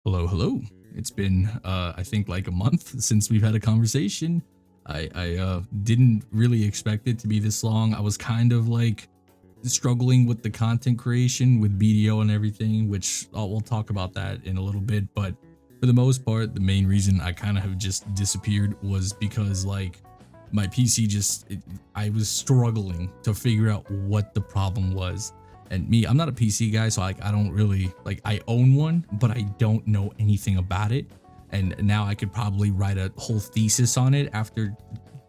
Hello, hello. It's been I think like a month since we've had a conversation. I didn't really expect it to be this long. I was kind of like struggling with the content creation with BDO and everything, which we'll talk about that in a little bit. But for the most part, the main reason I kind of have just disappeared was because like my PC I was struggling to figure out what the problem was. And me, I'm not a PC guy, so like I don't really like I own one, but I don't know anything about it. And now I could probably write a whole thesis on it after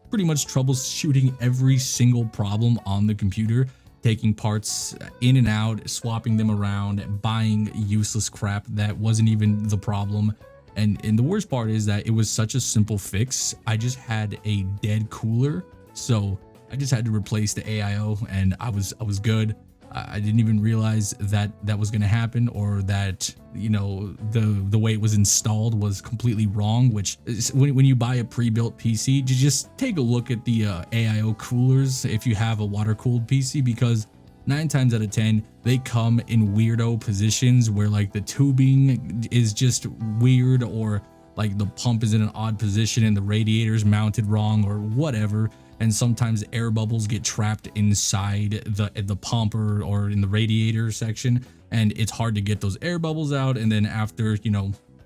pretty much troubleshooting every single problem on the computer, taking parts in and out, swapping them around, buying useless crap that wasn't even the problem. And the worst part is that it was such a simple fix. I just had a dead cooler, so I just had to replace the AIO, and I was good. I didn't even realize that that was going to happen, or that the way it was installed was completely wrong. Which is, when you buy a pre-built PC, you just take a look at the AIO coolers if you have a water-cooled PC, because 9 times out of 10 they come in weirdo positions where like the tubing is just weird, or like the pump is in an odd position and the radiator's mounted wrong or whatever. And sometimes air bubbles get trapped inside the pump or in the radiator section, and it's hard to get those air bubbles out. And then after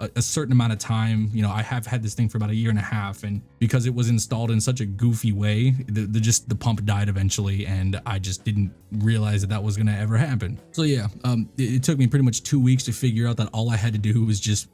a certain amount of time, I have had this thing for about a year and a half, and because it was installed in such a goofy way, the pump died eventually, and I just didn't realize that that was gonna ever happen. So yeah, it took me pretty much 2 weeks to figure out that all I had to do was just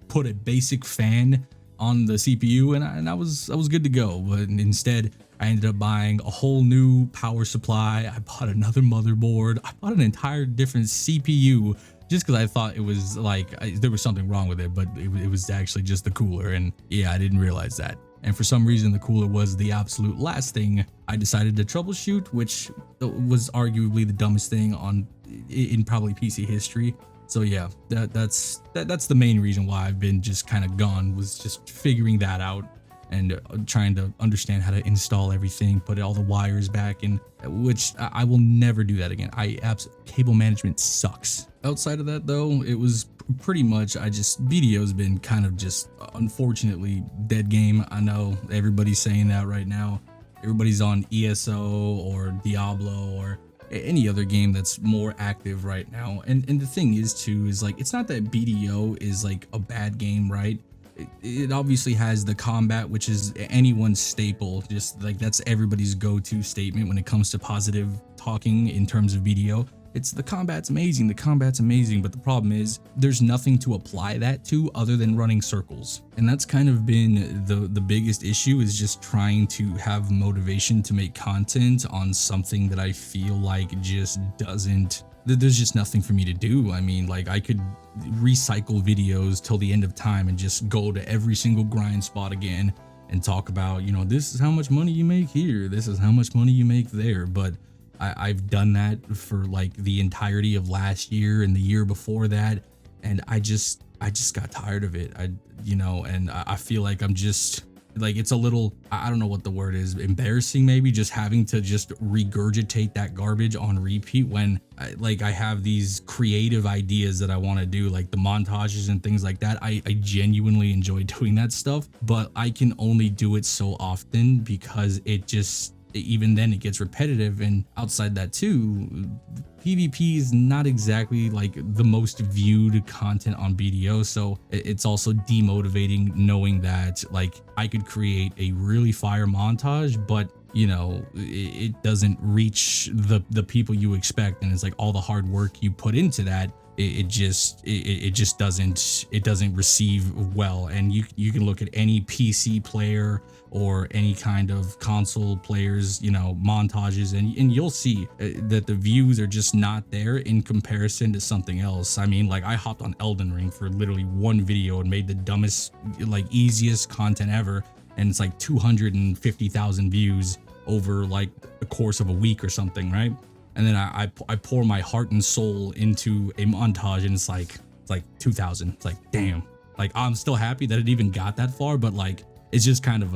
put a basic fan on the CPU, and I was good to go. But instead, I ended up buying a whole new power supply. I bought another motherboard. I bought an entire different CPU just because I thought it was like there was something wrong with it, but it was actually just the cooler. And yeah, I didn't realize that. And for some reason, the cooler was the absolute last thing I decided to troubleshoot, which was arguably the dumbest thing in probably PC history. So yeah, that's the main reason why I've been just kind of gone, was just figuring that out and trying to understand how to install everything, put all the wires back in, which I will never do that again. Cable management sucks. Outside of that though, it was pretty much BDO's been kind of just unfortunately dead game. I know everybody's saying that right now. Everybody's on ESO or Diablo or any other game that's more active right now. And the thing is too, is like, it's not that BDO is like a bad game, right? It obviously has the combat, which is anyone's staple. Just like that's everybody's go-to statement when it comes to positive talking in terms of BDO. It's the combat's amazing, but the problem is there's nothing to apply that to other than running circles. And that's kind of been the biggest issue, is just trying to have motivation to make content on something that I feel like just doesn't, there's just nothing for me to do. I mean, like I could recycle videos till the end of time and just go to every single grind spot again and talk about, this is how much money you make here, this is how much money you make there. But I've done that for like the entirety of last year and the year before that, and I just got tired of it. And I feel like I'm just like, it's a little, I don't know what the word is, embarrassing maybe, just having to just regurgitate that garbage on repeat when I have these creative ideas that I want to do, like the montages and things like that. I genuinely enjoy doing that stuff, but I can only do it so often because even then it gets repetitive. And outside that too, PvP is not exactly like the most viewed content on BDO, so it's also demotivating knowing that like I could create a really fire montage, but it doesn't reach the people you expect. And it's like all the hard work you put into that, it just doesn't receive well. And you can look at any PC player or any kind of console players montages, and you'll see that the views are just not there in comparison to something else. I mean, like I hopped on Elden Ring for literally one video and made the dumbest, like easiest content ever, and it's like 250,000 views over like the course of a week or something, right? And then I pour my heart and soul into a montage, and it's like 2,000. It's like, damn. Like I'm still happy that it even got that far, but like it's kind of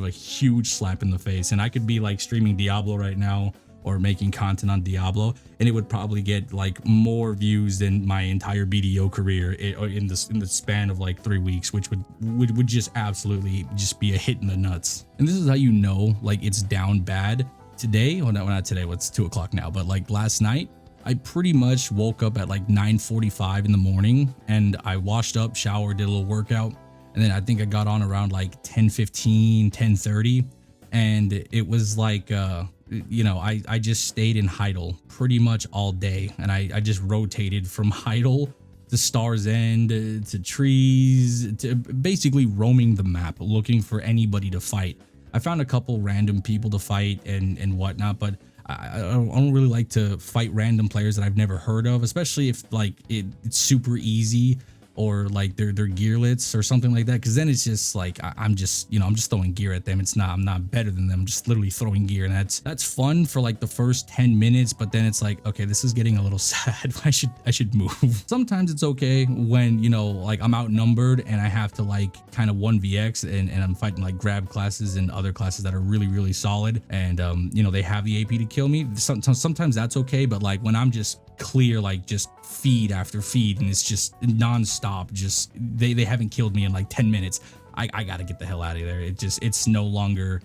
a huge slap in the face. And I could be like streaming Diablo right now, or making content on Diablo, and it would probably get like more views than my entire BDO career in the span of like 3 weeks, which would just absolutely just be a hit in the nuts. And this is how you know like it's down bad. Today, well, not today, it's 2 o'clock now, but like last night, I pretty much woke up at like 9:45 in the morning, and I washed up, showered, did a little workout, and then I think I got on around like 10:15, 10:30, and it was like I just stayed in Heidel pretty much all day, and I just rotated from Heidel to Star's End to trees, to basically roaming the map looking for anybody to fight. I found a couple random people to fight and whatnot, but I don't really like to fight random players that I've never heard of, especially if like it's super easy, or like they're gearlets or something like that, because then it's just like I'm just throwing gear at them. I'm not better than them, I'm just literally throwing gear, and that's fun for like the first 10 minutes, but then it's like, okay, this is getting a little sad. I should move. Sometimes it's okay when like I'm outnumbered and I have to like kind of 1vx and I'm fighting like grab classes and other classes that are really solid, and they have the AP to kill me. Sometimes that's okay, but like when I'm just clear like just feed after feed and it's just non-stop, just they haven't killed me in like 10 minutes, I gotta get the hell out of there. It's no longer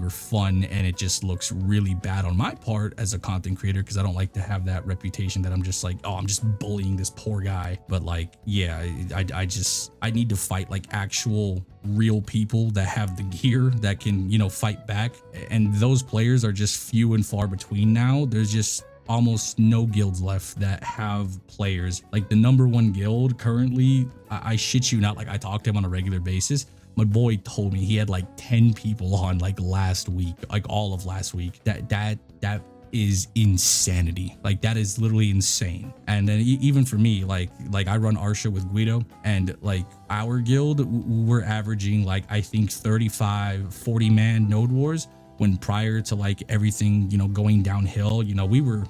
fun, and it just looks really bad on my part as a content creator, because I don't like to have that reputation that I'm just like, oh, I'm just bullying this poor guy. But like, yeah, I need to fight like actual real people that have the gear that can fight back, and those players are just few and far between now. There's just almost no guilds left that have players. Like the #1 guild currently, I shit you not, like I talk to him on a regular basis. My boy told me he had like 10 people on like last week, like all of last week. That is insanity. Like that is literally insane. And then even for me, like I run Arsha with Guido, and like our guild, we're averaging like I think 35-40 man node wars, when prior to like everything going downhill, we were,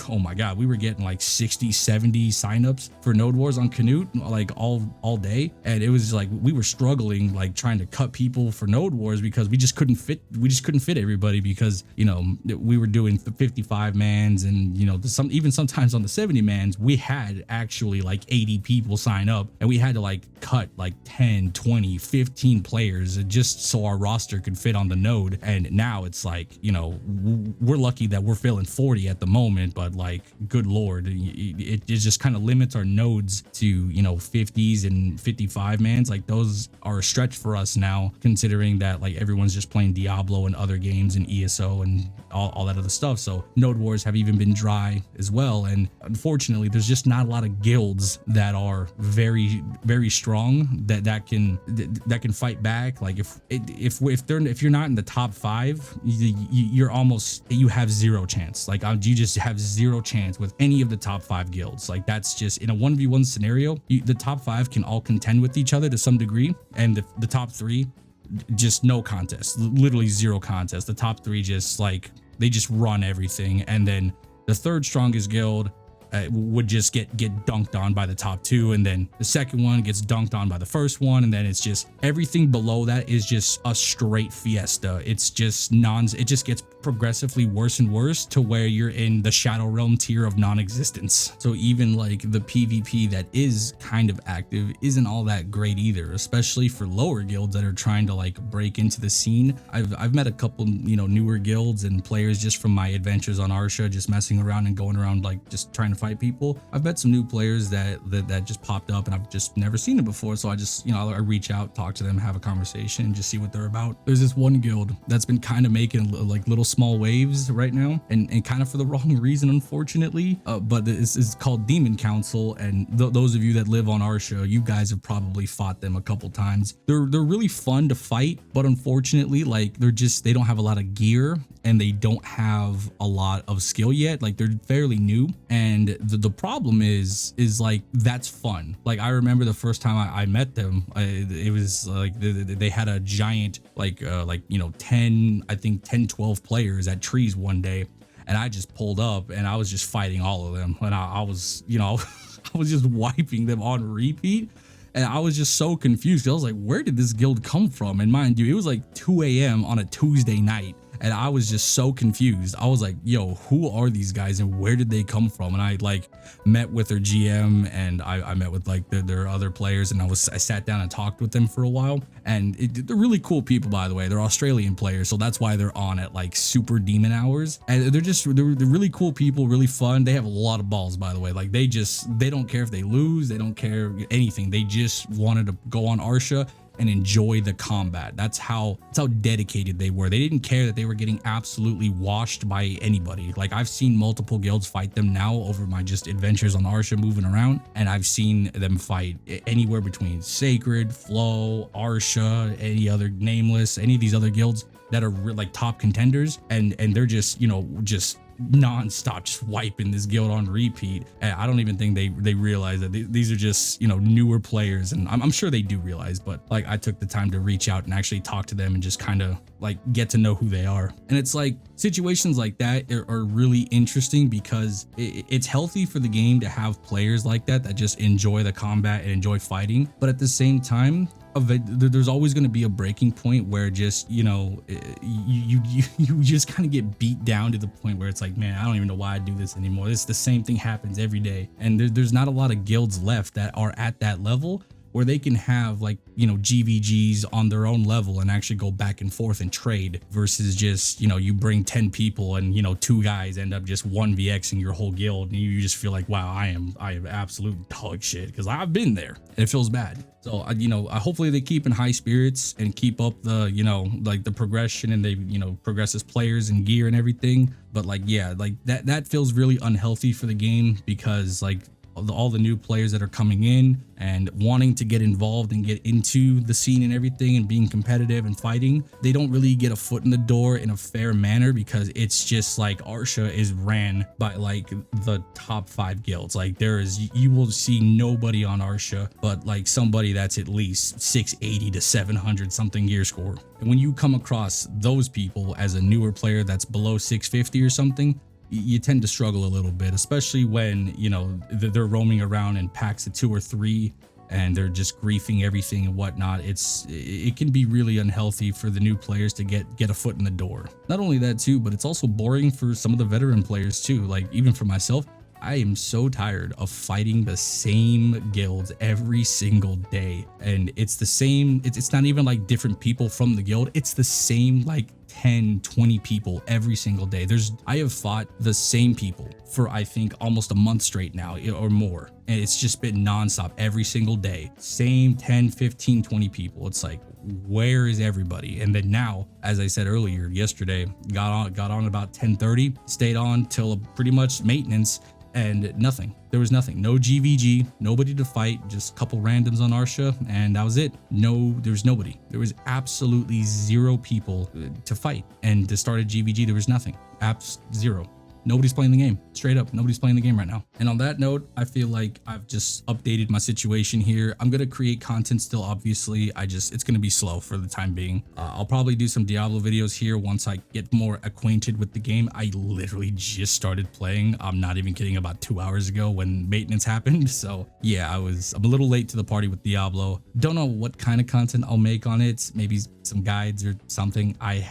oh my god, we were getting like 60-70 signups for node wars on Canute like all day, and it was like we were struggling like trying to cut people for node wars because we just couldn't fit everybody, because we were doing 55 mans, and even sometimes on the 70 mans we had actually like 80 people sign up, and we had to like cut like 10, 20, 15 players just so our roster could fit on the node. And now it's like we're lucky that we're filling 40 at the moment, but like good lord, it just kind of limits our nodes to 50s and 55 mans. Like those are a stretch for us now, considering that like everyone's just playing Diablo and other games and ESO and all that other stuff. So node wars have even been dry as well, and unfortunately there's just not a lot of guilds that are very strong that can fight back. Like if you're not in the top 5, you have zero chance. Like you just have zero chance with any of the top 5 guilds. Like that's just in a 1v1 scenario, the top 5 can all contend with each other to some degree, and the top 3 just no contest, literally zero contest. The top 3 just like they just run everything, and then the third strongest guild would just get dunked on by the top 2, and then the second one gets dunked on by the first one, and then it's just everything below that is just a straight fiesta. It's just it just gets progressively worse and worse to where you're in the Shadow Realm tier of non-existence. So even like the PvP that is kind of active isn't all that great either, especially for lower guilds that are trying to like break into the scene. I've met a couple newer guilds and players just from my adventures on Arsha, just messing around and going around like just trying to fight people. I've met some new players that just popped up, and I've just never seen them before, so I just I reach out, talk to them, have a conversation, and just see what they're about. There's this one guild that's been kind of making like little small waves right now, and kind of for the wrong reason, unfortunately, but it's called Demon Council, and those of you that live on Arsha, you guys have probably fought them a couple times. They're really fun to fight, but unfortunately like they don't have a lot of gear, and they don't have a lot of skill yet. Like they're fairly new, and the problem is like that's fun. Like I remember the first time I met them, it was like they had a giant like 10 12 players at trees one day, and I just pulled up and I was just fighting all of them, and I was I was just wiping them on repeat. And I was just so confused. I was like, where did this guild come from? And mind you, it was like 2 a.m. on a Tuesday night, and I was just so confused. I was like, yo, who are these guys and where did they come from? And I like met with their GM, and I met with like their other players, and I sat down and talked with them for a while. And they're really cool people, by the way. They're Australian players, so that's why they're on at like super demon hours. And they're really cool people, really fun. They have a lot of balls, by the way. Like they don't care if they lose, they don't care anything. They just wanted to go on Arsha and enjoy the combat. That's how dedicated they were. They didn't care that they were getting absolutely washed by anybody. Like I've seen multiple guilds fight them now over my just adventures on Arsha moving around, and I've seen them fight anywhere between Sacred, Flow, Arsha, any other Nameless, any of these other guilds that are like top contenders, and they're just, you know, just non-stop just wiping this guild on repeat. And I don't even think they realize that these are just, you know, newer players, and I'm sure they do realize, but like I took the time to reach out and actually talk to them and just kind of like get to know who they are. And it's like situations like that are really interesting because it's healthy for the game to have players like that just enjoy the combat and enjoy fighting, but at the same time there's always going to be a breaking point where just, you know, you just kind of get beat down to the point where it's like, man, I don't even know why I do this anymore. It's the same thing happens every day, and there's not a lot of guilds left that are at that level where they can have like, you know, GVGs on their own level and actually go back and forth and trade, versus just, you know, you bring 10 people and, you know, 2 guys end up just 1vxing your whole guild, and you just feel like, wow, I am absolute dog shit, because I've been there and it feels bad. So, you know, hopefully they keep in high spirits and keep up the, you know, like the progression, and they, you know, progress as players and gear and everything. But like, yeah, like that feels really unhealthy for the game, because like all the new players that are coming in and wanting to get involved and get into the scene and everything and being competitive and fighting, they don't really get a foot in the door in a fair manner, because it's just like Arsha is ran by like the top 5 guilds. Like you will see nobody on Arsha but like somebody that's at least 680 to 700 something gear score. And when you come across those people as a newer player that's below 650 or something, you tend to struggle a little bit, especially when, you know, they're roaming around in packs of 2 or 3 and they're just griefing everything and whatnot. It can be really unhealthy for the new players to get a foot in the door. Not only that too, but it's also boring for some of the veteran players too. Like even for myself, I am so tired of fighting the same guilds every single day. And it's the same, it's not even like different people from the guild. It's the same like 10, 20 people every single day. I have fought the same people for I think almost a month straight now or more. And it's just been nonstop every single day. Same 10, 15, 20 people. It's like, where is everybody? And then now, as I said earlier, yesterday, got on about 10:30, stayed on till pretty much maintenance, and nothing. There was nothing. No GVG, nobody to fight, just a couple randoms on Arsha, and that was it. There was nobody. There was absolutely 0 people to fight. And to start a GVG, there was nothing. Zero. Nobody's playing the game. Straight up, nobody's playing the game right now. And on that note, I feel like I've just updated my situation here. I'm gonna create content still, obviously. It's gonna be slow for the time being. I'll probably do some Diablo videos here once I get more acquainted with the game. I literally just started playing. I'm not even kidding, about 2 hours ago when maintenance happened. So yeah, I'm a little late to the party with Diablo. Don't know what kind of content I'll make on it. Maybe some guides or something. I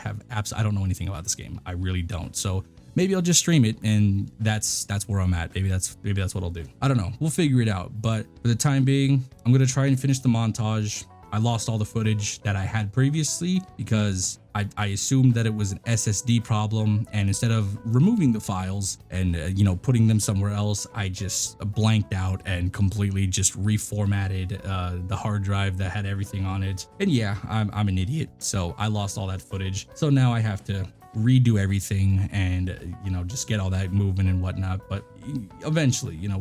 don't know anything about this game. I really don't. So maybe I'll just stream it, and that's where I'm at. Maybe that's what I'll do. I don't know. We'll figure it out. But for the time being, I'm gonna try and finish the montage. I lost all the footage that I had previously because I assumed that it was an SSD problem, and instead of removing the files and you know, putting them somewhere else, I just blanked out and completely just reformatted the hard drive that had everything on it. And yeah, I'm an idiot, so I lost all that footage. So now I have to redo everything and, you know, just get all that moving and whatnot. But eventually, you know,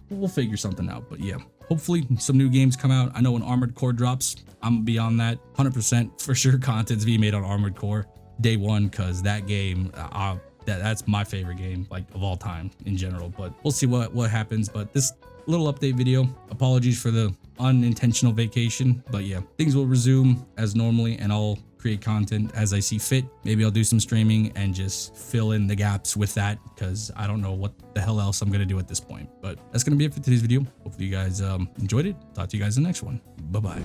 we'll figure something out. But yeah, hopefully some new games come out. I know when Armored Core drops, I'm gonna be on that 100% for sure. Content's being made on Armored Core day 1, because that game, that's my favorite game, like, of all time in general. But we'll see what happens. But this little update video, apologies for the unintentional vacation, but yeah, things will resume as normally, and I'll create content as I see fit. Maybe I'll do some streaming and just fill in the gaps with that, because I don't know what the hell else I'm gonna do at this point. But that's gonna be it for today's video. Hopefully you guys enjoyed it. Talk to you guys in the next one. Bye bye.